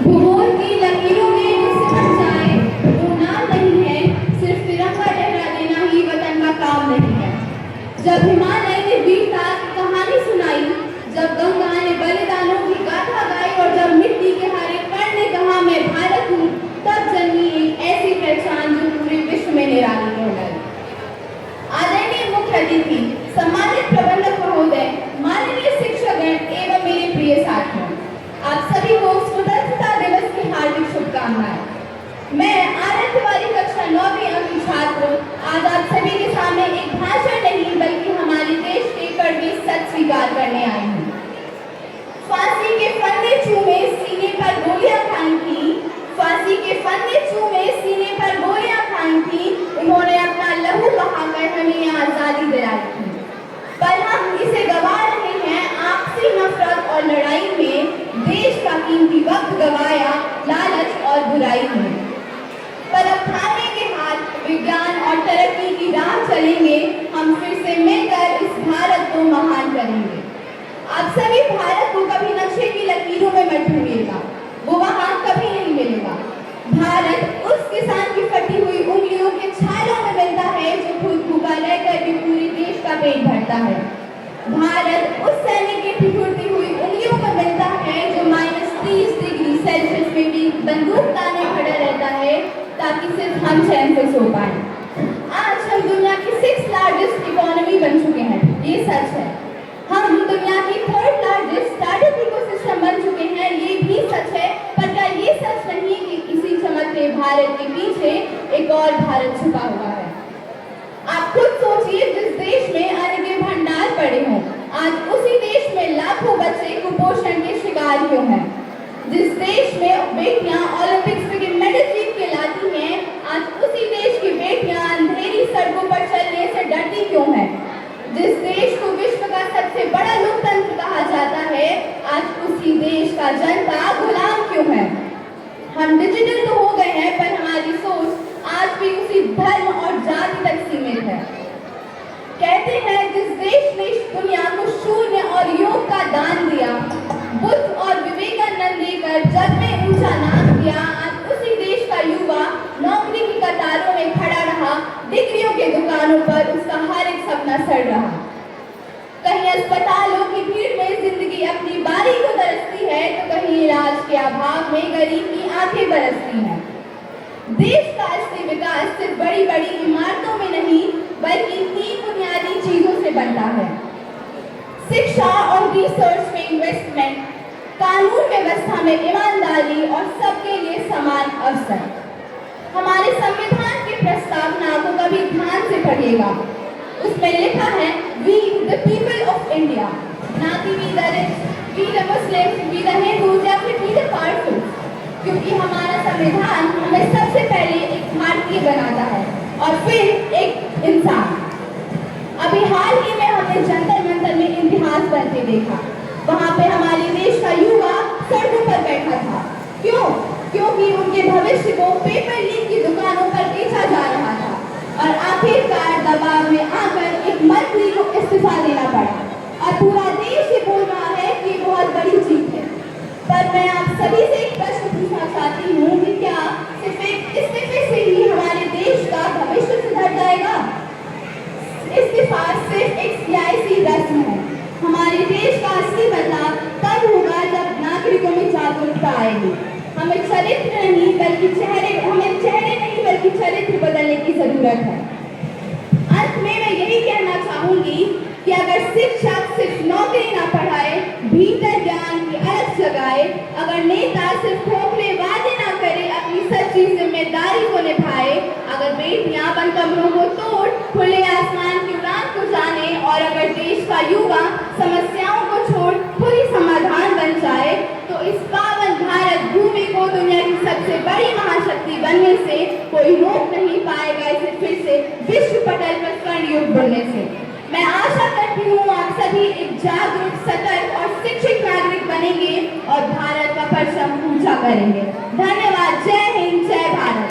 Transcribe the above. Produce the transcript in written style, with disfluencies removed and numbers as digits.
भूगोल की लकीरों में जो सिमट जाए वो नाम नहीं है, सिर्फ तिरंगा लहरा देना ही वतन का काम नहीं है। जब हिमालय ने वीरता की कहानी सुनाई, जब गंगा ने बलिदानों की गाथा गाई और जब मिट्टी के हर एक कण ने कहा मैं भारत हूँ, तब जन्मी एक ऐसी पहचान जो पूरे विश्व में निराली हो गई। आदरणीय मुख्य अतिथि, सम्मानित प्रबंधक महोदय, माननीय शिक्षकगण एवं मेरे प्रिय साथियों, आप सभी को स्वतंत्रता दिवस की हार्दिक शुभकामनाएं। मैं आनंद तिवारी कक्षा 9वीं अंक की छात्र आज आप सभी के सामने एक भाषण नहीं बल्कि हमारे देश के कड़वे सच स्वीकार करने आई हूँ। फांसी के फंदे चूमे सीने पर गोलियां खाई थी, फांसी के फंदे चूमे सीने पर गोलियां खाई थी, उन्होंने अपना लहू बहाकर हमें आजादी दिलाई थी। पर हम इसे गवा रहे हैं आपसी नफरत और लड़ाई में, देश का कीमती वक्त गवाया लालच और बुराई में। पर अब थामे के हाथ विज्ञान और तरक्की की राह चलेंगे, हम फिर से मिलकर इस भारत को महान करेंगे। आप सभी भारत को कभी नक्शे की लकीरों में मत ढूंढिएगा, वो वहां कभी नहीं मिलेगा। भारत उस किसान की फटी हुई उंगलियों के छालों में मिलता है जो खुद भूखा रहकर भी पूरे देश का पेट भरता है। भारत उस सैनिक की ठिठुरती हुई उंगलियों में मिलता है जो -30 डिग्री सेल्सियस में भी बंदूक ताने खड़ा रहता है ताकि सिर्फ हम चैन से सो पाए। आज हम दुनिया की 6th लार्जेस्ट इकोनॉमी बन चुके हैं, ये सच है। हम दुनिया की 3rd लार्जेस्ट स्टार्टअप इकोसिस्टम बन चुके हैं, ये भी सच है। पर क्या ये सच नहीं कि इसी चमकते भारत के पीछे एक और भारत छुपा हुआ है? आप खुद सोचिए, जिस देश में अन्न के भंडार पड़े हों, आज उसी देश में लाखों बच्चे कुपोषण के शिकार क्यों हैं? जिस देश में बेटियां ओलंपिक्स में मेडल जीत के लाती हैं, आज उसी देश की बेटियां अंधेरी सड़कों पर चलने से डरती क्यों हैं? जिस देश को विश्व का सबसे बड़ा लोकतंत्र कहा जाता है, आज उसी देश का जनता गुलाम क्यों है? हम डिजिटल तो हो गए हैं, पर हमारी सोच आज भी उसी धर्म और जाति तक सीमित है। कहते हैं जिस देश ने दुनिया को शून्य और योग का दान दिया, बुद्ध और विवेकानंद देकर जग में ऊंचा नाम किया, आज उसी देश का युवा नौकरी की कतारों में खड़ा रहा, डिग्रियों के दुकानों पर उसका हर एक सपना सड़ रहा। कहीं अस्पतालों की भीड़ में जिंदगी अपनी बारी को तरसती है, तो कहीं इलाज के अभाव में गरीब की आंखें बरसती हैं। देश का असली विकास सिर्फ बड़ी बड़ी इमारतों में नहीं बल्कि 3 बुनियादी चीजों से बनता है: शिक्षा और रिसर्च में इन्वेस्टमेंट, कानून व्यवस्था में ईमानदारी और सबके लिए समान अवसर। हमारे संविधान की प्रस्तावना को कभी ध्यान से पढ़िएगा, उसमें लिखा है we the people of India, ना कि we the rich, we the Muslim, we the Hindu या फिर वी द पावरफुल। क्योंकि हमारा संविधान हमें सबसे पहले एक भारतीय बनाता है और फिर एक इंसान। अभी हाल ही में हमने जंतर मंतर में इतिहास बनते देखा, वहां पे हमारे देश का युवा सड़कों पर बैठा था। क्यों? क्योंकि उनके भविष्य को पेपर लीक की दुकानों पर बेचा जा रहा था और आखिरकार दबाव में आकर एक मंत्री को इस्तीफा देना पड़ा और पूरा देश ये बोल रहा है कि बहुत बड़ी जीत है। पर मैं आप सभी से एक प्रश्न पूछना चाहती हूँ कि क्या सिर्फ एक इस्तीफे से ही हमारे देश का भविष्य सुधर जाएगा? इस्तीफा सिर्फ एक सियासी रस्म है। हमारे देश का असली बदलाव तब होगा जब नागरिकों में जागरूकता आएगी। हमें चरित्र नहीं बल्कि चरित्र बदलने की जरूरत है। अंत में मैं यही कहना चाहूंगी कि अगर शिक्षक सिर्फ नौकरी ना पढ़ाए, भीतर ज्ञान की अलग जगाए, अगर नेता सिर्फ खोखले वादे ना करे, अपनी सच्ची जिम्मेदारी को निभाए, अगर बेटियां बंद कमरों को तोड़ खुले आसमान की उड़ान को जाने और अगर देश का युवा समस्याओं को छोड़ पूरी समाधान बन जाए, तो इस पावन भारत भूमि को दुनिया की सबसे बड़ी महाशक्ति बनने से कोई रोक नहीं पाएगा, इसे फिर से विश्व पटल पर स्वर्ण युग बनने से। मैं आशा करती हूँ आप सभी एक जागरूक, सतर्क और शिक्षित नागरिक बनेंगे और भारत का परचम ऊंचा करेंगे। धन्यवाद। जय हिंद, जय भारत।